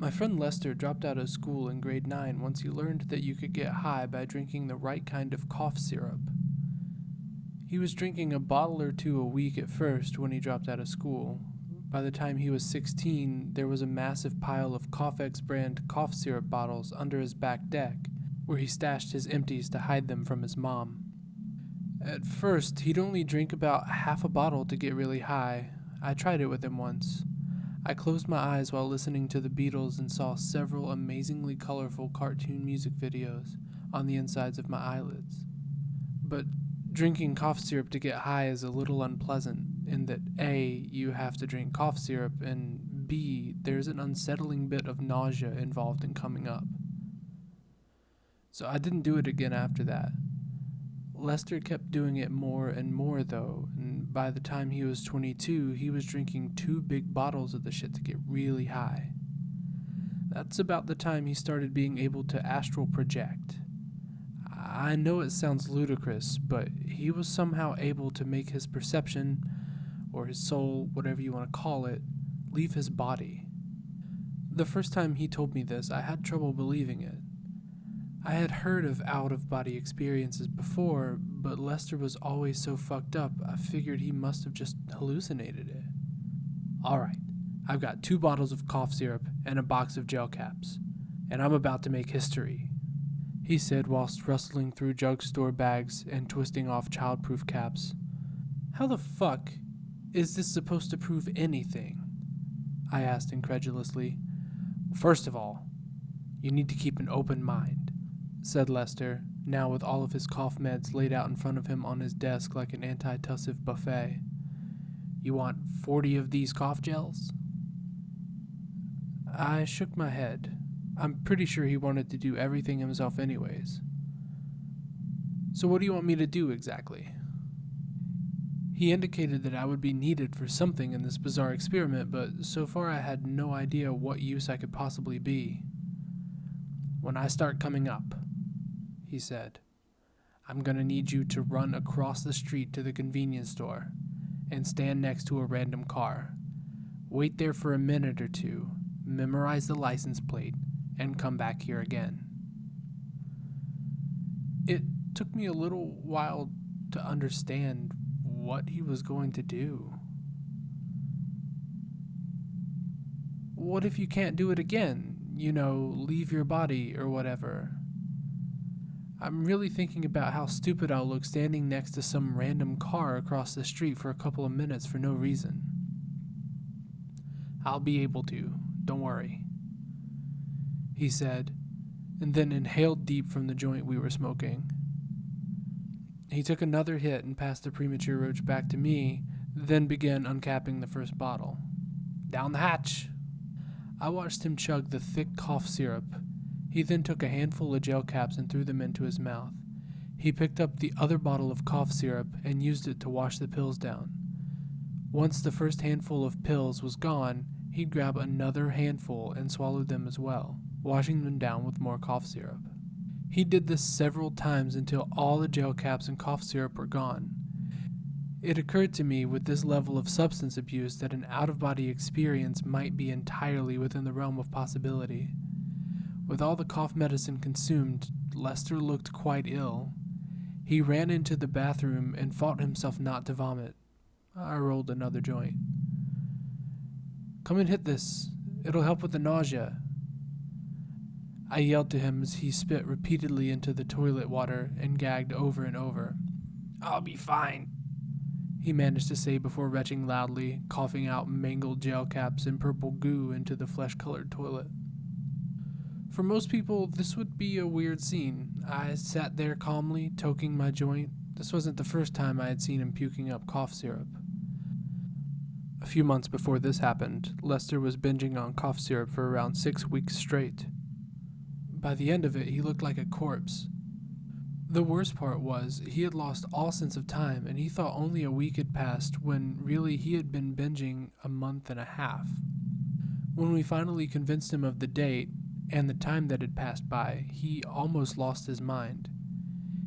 My friend Lester dropped out of school in grade 9 once he learned that you could get high by drinking the right kind of cough syrup. He was drinking a bottle or two a week at first when he dropped out of school. By the time he was 16, there was a massive pile of Coughx brand cough syrup bottles under his back deck, where he stashed his empties to hide them from his mom. At first, he'd only drink about half a bottle to get really high. I tried it with him once. I closed my eyes while listening to the Beatles and saw several amazingly colorful cartoon music videos on the insides of my eyelids. But drinking cough syrup to get high is a little unpleasant in that A, you have to drink cough syrup, and B, there's an unsettling bit of nausea involved in coming up. So I didn't do it again after that. Lester kept doing it more and more though, and by the time he was 22, he was drinking 2 big bottles of the shit to get really high. That's about the time he started being able to astral project. I know it sounds ludicrous, but he was somehow able to make his perception, or his soul, whatever you want to call it, leave his body. The first time he told me this, I had trouble believing it. I had heard of out-of-body experiences before, but Lester was always so fucked up, I figured he must have just hallucinated it. Alright, I've got 2 bottles of cough syrup and a box of gel caps, and I'm about to make history, he said whilst rustling through drugstore bags and twisting off childproof caps. How the fuck is this supposed to prove anything? I asked incredulously. First of all, you need to keep an open mind, said Lester, now with all of his cough meds laid out in front of him on his desk like an antitussive buffet. You want 40 of these cough gels? I shook my head. I'm pretty sure he wanted to do everything himself anyways. So what do you want me to do exactly? He indicated that I would be needed for something in this bizarre experiment, but so far I had no idea what use I could possibly be. When I start coming up, he said, I'm gonna need you to run across the street to the convenience store and stand next to a random car. Wait there for a minute or two, memorize the license plate, and come back here again. It took me a little while to understand what he was going to do. What if you can't do it again? You know, leave your body or whatever. I'm really thinking about how stupid I'll look standing next to some random car across the street for a couple of minutes for no reason. I'll be able to, don't worry, he said, and then inhaled deep from the joint we were smoking. He took another hit and passed the premature roach back to me, then began uncapping the first bottle. Down the hatch! I watched him chug the thick cough syrup. He then took a handful of gel caps and threw them into his mouth. He picked up the other bottle of cough syrup and used it to wash the pills down. Once the first handful of pills was gone, he'd grab another handful and swallow them as well, washing them down with more cough syrup. He did this several times until all the gel caps and cough syrup were gone. It occurred to me with this level of substance abuse that an out-of-body experience might be entirely within the realm of possibility. With all the cough medicine consumed, Lester looked quite ill. He ran into the bathroom and fought himself not to vomit. I rolled another joint. Come and hit this. It'll help with the nausea. I yelled to him as he spit repeatedly into the toilet water and gagged over and over. I'll be fine, he managed to say before retching loudly, coughing out mangled gel caps and purple goo into the flesh-colored toilet. For most people, this would be a weird scene. I sat there calmly, toking my joint. This wasn't the first time I had seen him puking up cough syrup. A few months before this happened, Lester was binging on cough syrup for around 6 weeks straight. By the end of it, he looked like a corpse. The worst part was, he had lost all sense of time, and he thought only a week had passed when really he had been binging a month and a half. When we finally convinced him of the date and the time that had passed by, he almost lost his mind.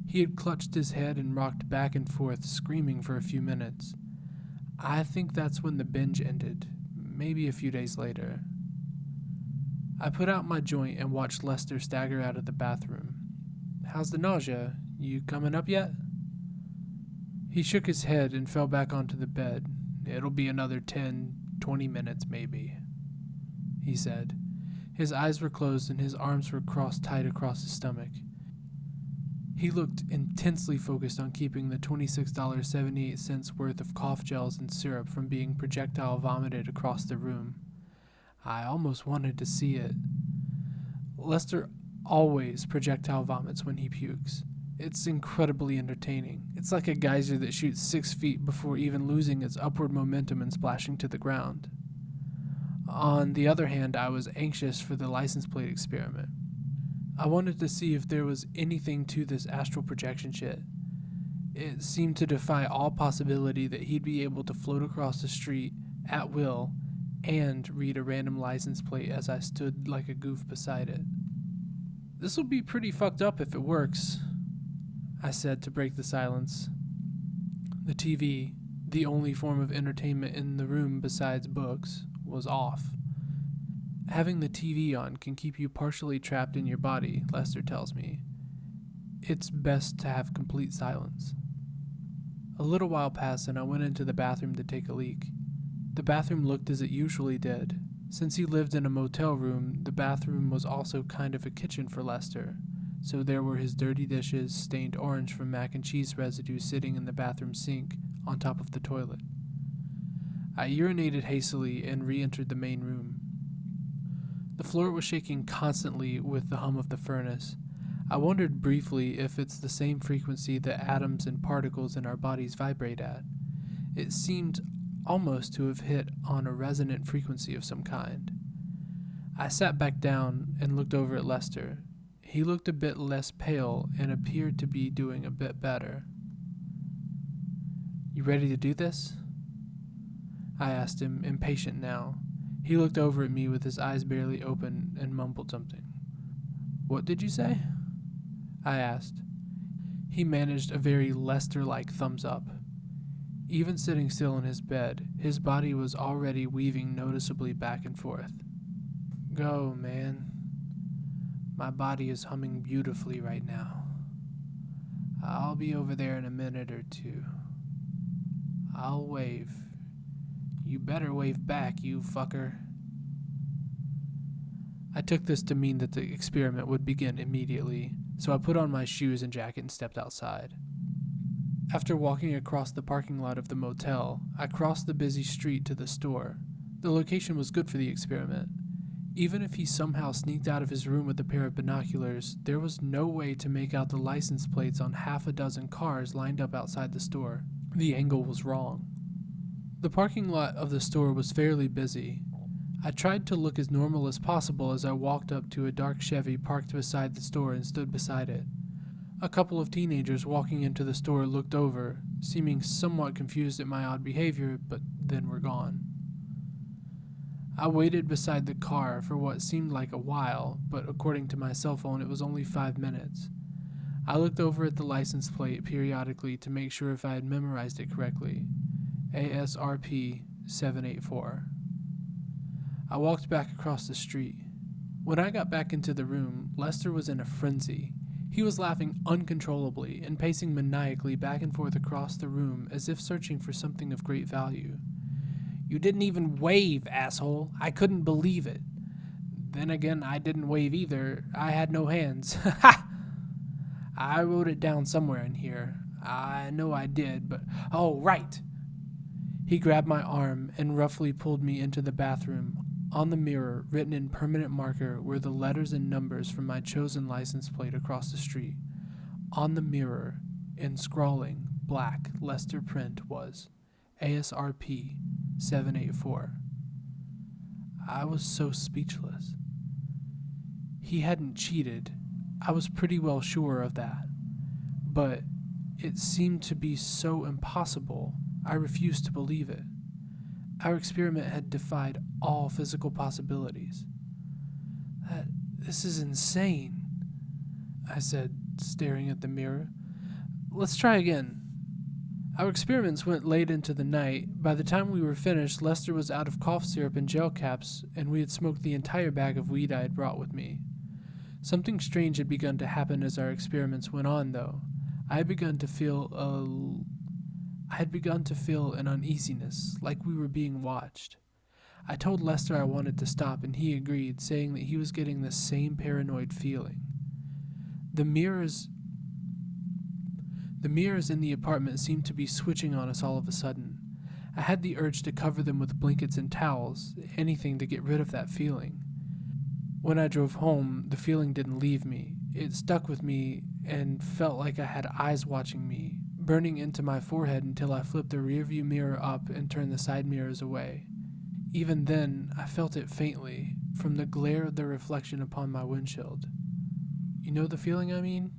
He had clutched his head and rocked back and forth, screaming for a few minutes. I think that's when the binge ended, maybe a few days later. I put out my joint and watched Lester stagger out of the bathroom. "How's the nausea? You coming up yet?" He shook his head and fell back onto the bed. "It'll be another 10, 20 minutes maybe," he said. His eyes were closed and his arms were crossed tight across his stomach. He looked intensely focused on keeping the $26.78 worth of cough gels and syrup from being projectile vomited across the room. I almost wanted to see it. Lester always projectile vomits when he pukes. It's incredibly entertaining. It's like a geyser that shoots 6 feet before even losing its upward momentum and splashing to the ground. On the other hand, I was anxious for the license plate experiment. I wanted to see if there was anything to this astral projection shit. It seemed to defy all possibility that he'd be able to float across the street at will and read a random license plate as I stood like a goof beside it. "This'll be pretty fucked up if it works," I said to break the silence. The TV, the only form of entertainment in the room besides books, was off. Having the TV on can keep you partially trapped in your body, Lester tells me. It's best to have complete silence. A little while passed and I went into the bathroom to take a leak. The bathroom looked as it usually did. Since he lived in a motel room, the bathroom was also kind of a kitchen for Lester, so there were his dirty dishes, stained orange from mac and cheese residue sitting in the bathroom sink on top of the toilet. I urinated hastily and re-entered the main room. The floor was shaking constantly with the hum of the furnace. I wondered briefly if it's the same frequency that atoms and particles in our bodies vibrate at. It seemed almost to have hit on a resonant frequency of some kind. I sat back down and looked over at Lester. He looked a bit less pale and appeared to be doing a bit better. "You ready to do this?" I asked him, impatient now. He looked over at me with his eyes barely open and mumbled something. "What did you say?" I asked. He managed a very Lester-like thumbs up. Even sitting still in his bed, his body was already weaving noticeably back and forth. "Go, man. My body is humming beautifully right now. I'll be over there in a minute or two. I'll wave. You better wave back, you fucker." I took this to mean that the experiment would begin immediately, so I put on my shoes and jacket and stepped outside. After walking across the parking lot of the motel, I crossed the busy street to the store. The location was good for the experiment. Even if he somehow sneaked out of his room with a pair of binoculars, there was no way to make out the license plates on half a dozen cars lined up outside the store. The angle was wrong. The parking lot of the store was fairly busy. I tried to look as normal as possible as I walked up to a dark Chevy parked beside the store and stood beside it. A couple of teenagers walking into the store looked over, seeming somewhat confused at my odd behavior, but then were gone. I waited beside the car for what seemed like a while, but according to my cell phone it was only 5 minutes. I looked over at the license plate periodically to make sure if I had memorized it correctly. ASRP 784. I walked back across the street. When I got back into the room, Lester was in a frenzy. He was laughing uncontrollably and pacing maniacally back and forth across the room as if searching for something of great value. "You didn't even wave, asshole. I couldn't believe it. Then again, I didn't wave either. I had no hands. Ha! I wrote it down somewhere in here. I know I did, but... Oh, right!" He grabbed my arm and roughly pulled me into the bathroom. On the mirror, written in permanent marker, were the letters and numbers from my chosen license plate across the street. On the mirror, in scrawling, black, Lester print, was ASRP 784. I was so speechless. He hadn't cheated. I was pretty well sure of that. But it seemed to be so impossible, I refused to believe it. Our experiment had defied all physical possibilities. "This is insane," I said, staring at the mirror. "Let's try again." Our experiments went late into the night. By the time we were finished, Lester was out of cough syrup and gel caps, and we had smoked the entire bag of weed I had brought with me. Something strange had begun to happen as our experiments went on, though. I had begun to feel an uneasiness, like we were being watched. I told Lester I wanted to stop, and he agreed, saying that he was getting the same paranoid feeling. The mirrors in the apartment seemed to be switching on us all of a sudden. I had the urge to cover them with blankets and towels, anything to get rid of that feeling. When I drove home, the feeling didn't leave me. It stuck with me and felt like I had eyes watching me, burning into my forehead until I flipped the rearview mirror up and turned the side mirrors away. Even then, I felt it faintly, from the glare of the reflection upon my windshield. You know the feeling I mean?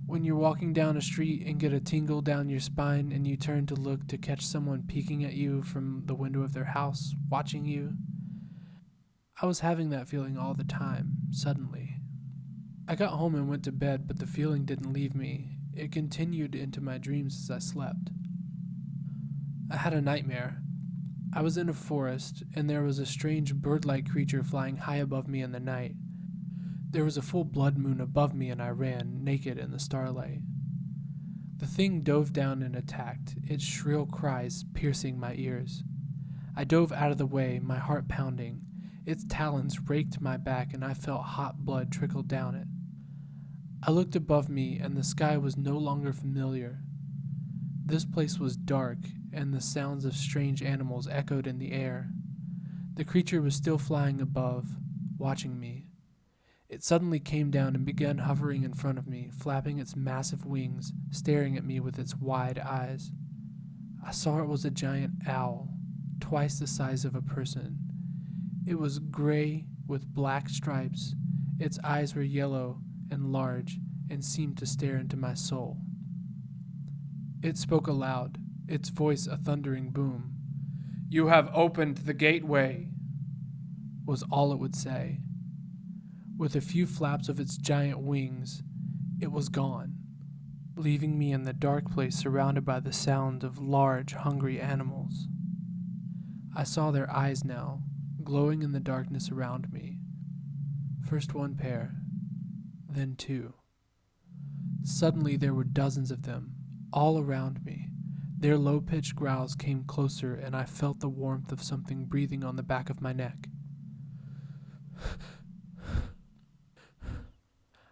When you're walking down a street and get a tingle down your spine and you turn to look to catch someone peeking at you from the window of their house, watching you. I was having that feeling all the time, suddenly. I got home and went to bed, but the feeling didn't leave me. It continued into my dreams as I slept. I had a nightmare. I was in a forest, and there was a strange bird-like creature flying high above me in the night. There was a full blood moon above me, and I ran, naked in the starlight. The thing dove down and attacked, its shrill cries piercing my ears. I dove out of the way, my heart pounding. Its talons raked my back, and I felt hot blood trickle down it. I looked above me, and the sky was no longer familiar. This place was dark, and the sounds of strange animals echoed in the air. The creature was still flying above, watching me. It suddenly came down and began hovering in front of me, flapping its massive wings, staring at me with its wide eyes. I saw it was a giant owl, twice the size of a person. It was gray with black stripes. Its eyes were yellow and large and seemed to stare into my soul. It spoke aloud, its voice a thundering boom. "You have opened the gateway," was all it would say. With a few flaps of its giant wings, it was gone, leaving me in the dark place surrounded by the sound of large, hungry animals. I saw their eyes now, glowing in the darkness around me. First one pair, then two. Suddenly there were dozens of them, all around me. Their low-pitched growls came closer, and I felt the warmth of something breathing on the back of my neck.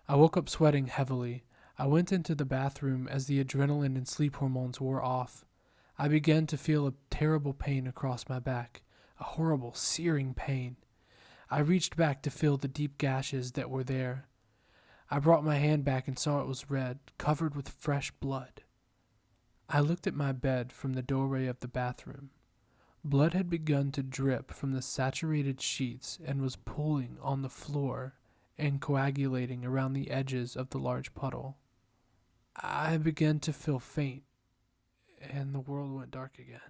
I woke up sweating heavily. I went into the bathroom as the adrenaline and sleep hormones wore off. I began to feel a terrible pain across my back, a horrible, searing pain. I reached back to feel the deep gashes that were there. I brought my hand back and saw it was red, covered with fresh blood. I looked at my bed from the doorway of the bathroom. Blood had begun to drip from the saturated sheets and was pooling on the floor and coagulating around the edges of the large puddle. I began to feel faint, and the world went dark again.